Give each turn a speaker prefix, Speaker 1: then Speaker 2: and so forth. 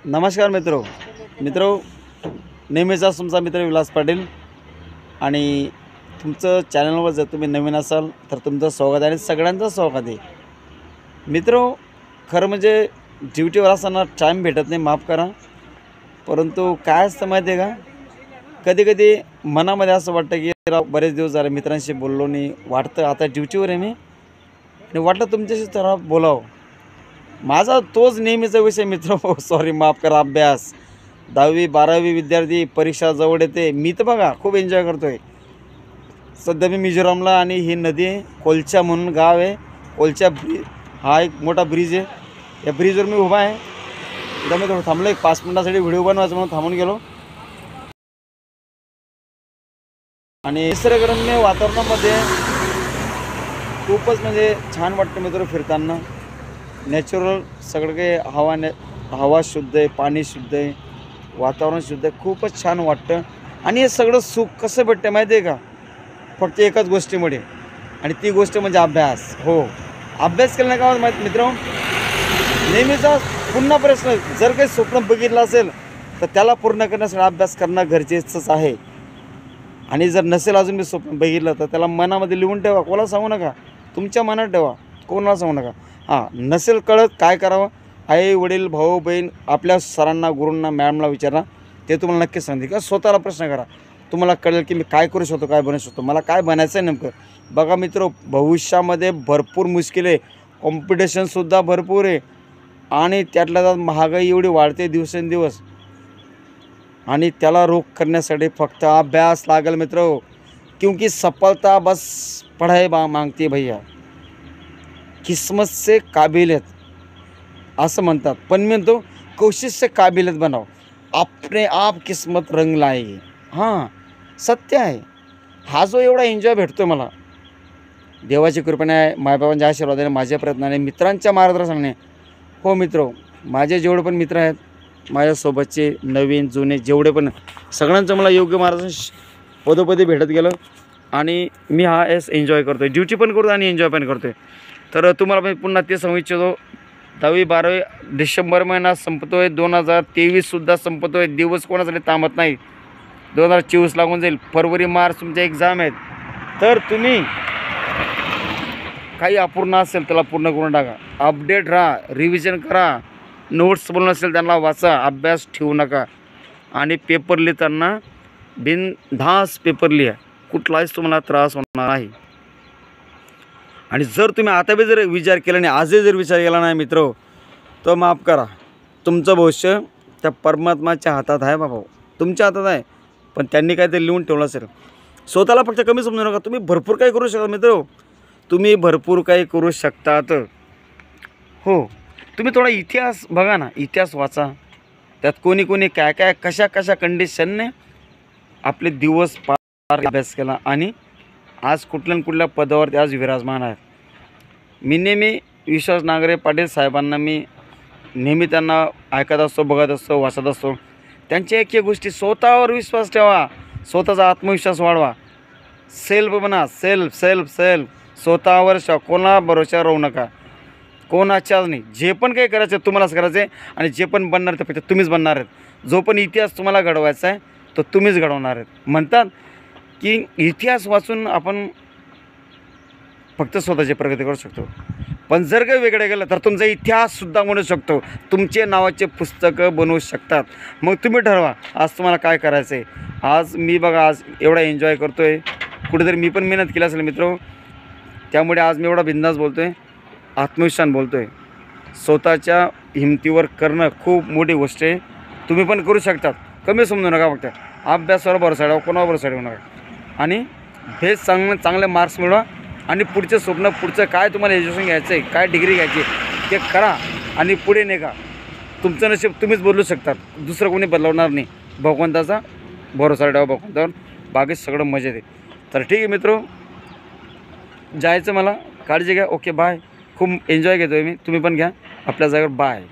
Speaker 1: नमस्कार मित्रो नेहमीचाच तुमचा मित्र विलास पाटील आणि तुमचं चॅनलवर जर तुम्ही नवीन असाल तर तुमचं स्वागत आहे आणि सगळ्यांचं स्वागत आहे मित्रो। खरं म्हणजे ड्युटीवर असताना टाईम भेटत नाही, माफ करा, परंतु काय असतं माहिती आहे का, कधी कधी मनामध्ये असं वाटतं की बरेच दिवस झाले मित्रांशी बोललो नाही, वाटतं आता ड्युटीवर आहे मी आणि वाटलं तुमच्याशी जरा बोलावं। माझा तोच नेहमीचा विषय मित्र, सॉरी माफ करा, अभ्यास। 10वी 12वी विद्यार्थी परीक्षा जवळ येते, मी तर बघा खूप एन्जॉय करतोय। सध्या मी मिझोरामला आणि ही नदी आहे, कोलचा म्हणून गाव आहे, कोलचा ब्रिज हा एक मोठा ब्रिज आहे, या ब्रिजवर मी उभा आहे। एकदा मी थोडं थांबलो, एक 5 मिनिटासाठी व्हिडिओ बनवायचा म्हणून थांबून गेलो आणि निसर्गरम्य वातावरणामध्ये खूपच म्हणजे छान वाटतं मित्र फिरताना। नॅचरल सगळं काही हवा शुद्ध आहे, पाणी शुद्ध आहे, वातावरण शुद्ध आहे, खूपच छान वाटतं। आणि हे सगळं सुख कसं भेटतं माहिती आहे का, फक्त एकच गोष्टीमुळे, आणि ती गोष्ट म्हणजे अभ्यास। हो, अभ्यास केल्याने काय माहीत मित्रांनो, नेहमीचा पुन्हा प्रश्न, जर काही स्वप्न बघितलं असेल तर त्याला पूर्ण करण्यासाठी अभ्यास करणं गरजेचंच आहे। आणि जर नसेल अजून मी स्वप्न बघितलं तर त्याला मनामध्ये लिहून ठेवा, कोणाला सांगू नका, तुमच्या मनात ठेवा, कोणाला सांगू नका। हां, नसेल कळत काय करावं, आई वडील भाऊ बहीण आपल्या सरांना गुरूंना मॅडमला विचारा, ते तुम्हाला नक्कीच सांगते। किंवा स्वतःला प्रश्न करा, तुम्हाला कळेल की मी काय करू शकतो, काय बनवू शकतो, मला काय बनायचं आहे नेमकं। बघा मित्र, भविष्यामध्ये भरपूर मुश्किल आहे, कॉम्पिटिशनसुद्धा भरपूर आहे आणि त्यातल्या त्यात महागाई एवढी वाढते दिवसेंदिवस, आणि त्याला रोख करण्यासाठी फक्त अभ्यास लागेल मित्रों, क्योंकि सफलता बस पढ़ाई मांगती है भैया, किस्मत से काबिलियत असं म्हणतात, पण मी म्हणतो कोशिश से काबिलियत बनाओ, अपने आप किस्मत रंग लाएगी। हां, सत्य आहे। हा जो एवढा एन्जॉय भेटतो मला, देवाची कृपेने, मायबाबांच्या आशीर्वादाने, माझ्या प्रयत्नाने, मित्रांच्या मार्गदर्शनाने। हो मित्रो, माझे जेवढे पण मित्र आहेत, माझ्यासोबतचे नवीन जुने जेवढे पण, सगळ्यांचं मला योग्य मार्गदर्शन पदोपदी भेटत गेलं आणि मी हा एन्जॉय करतो आहे, ड्युटी पण करतो आणि एन्जॉय पण करतो आहे। तर तुम्हाला मी पुन्हा ते सांगू इच्छितो, 10वी 12वी डिसेंबर महिना संपतो आहे, 2023सुद्धा संपतो आहे, दिवस कोणासाठी थांबत नाही, 2024 लागून जाईल, फरवरी मार्च तुमच्या एक्झाम आहेत, तर तुम्ही काही अपूर्ण असेल त्याला पूर्ण करून टाका, अपडेट राहा, रिव्हिजन करा, नोट्स बोलून असेल त्यांना वाचा, अभ्यास ठेवू नका, आणि पेपर लिहिताना बिनधास्त पेपर लिहा, कुठलाच तुम्हाला त्रास होणार नाही। आणि जर तुम्ही आता बी जर विचार केला नाही, आजही जर विचार केला नाही मित्रो, तर माफ करा, तुमचं भविष्य त्या परमात्माच्या हातात आहे बाबा, तुमच्या हातात आहे, पण त्यांनी काय ते लिहून ठेवलं असेल। स्वतःला फक्त कमी समजू नका, तुम्ही भरपूर काही करू शकता मित्रो, तुम्ही भरपूर काही करू शकतात। हो, तुम्ही थोडा इतिहास बघा ना, इतिहास वाचा, त्यात कोणी कोणी काय काय कशा कशा कंडिशनने आपले दिवस पार अभ्यास केला आणि आज कुठल्या पदावरती आज विराजमान आहेत। मी नेहमी विश्वास नांगरे पाटील साहेबांना मी नेहमी त्यांना ऐकत असतो, बघत असतो, वाचत असतो, त्यांच्या एक गोष्टी, स्वतःवर विश्वास ठेवा, स्वतःचा आत्मविश्वास वाढवा, सेल्फ बना, सेल्फ सेल्फ सेल्फ, स्वतःवर कोणा भरोसा राहू नका, कोणाच्याच नाही, जे पण काही करायचं तुम्हालाच करायचं आहे, आणि जे पण बनणार ते फक्त तुम्हीच बनणार आहेत, जो पण इतिहास तुम्हाला घडवायचा आहे तो तुम्हीच घडवणार आहेत। म्हणतात की इतिहास वाचून आपण फक्त स्वतःची प्रगती करू शकतो, पण जर काही वेगळं गेलं तर तुमचा इतिहाससुद्धा बनवू शकतो, तुमचे नावाचे पुस्तकं बनवू शकतात। मग तुम्ही ठरवा आज तुम्हाला काय करायचं आहे। आज मी बघा, आज एवढा एन्जॉय करतो आहे, कुठेतरी मी पण मेहनत केली असेल मित्रो, त्यामुळे आज मी एवढा बिंदास बोलतो आहे, आत्मविश्वास बोलतो आहे। स्वतःच्या हिमतीवर करणं खूप मोठी गोष्ट आहे, तुम्ही पण करू शकतात, कमी समजू नका, फक्त अभ्यासावर भरोसा ठेवा, कोणावर भरोसा ठेवू नका, आणि बेस्ट चांगले मार्क्स मिळवा, आणि पुढचे स्वप्न, पुढचं काय तुम्हाला एज्युकेशन घ्यायचं आहे, काय डिग्री घ्यायची ते करा आणि पुढे निघा। तुमचं नशीब तुम्हीच बदलू शकतात, दुसरं कोणी बदलवणार नाही, भगवंताचा भरोसा ठेवा, भगवंतावर, बाकी सगळं मजेत आहे। तर ठीक आहे मित्रो, जायचं मला, काळजी घ्या, ओके बाय, खूप एन्जॉय घेतो आहे मी, तुम्ही पण घ्या आपल्या जागेवर, बाय।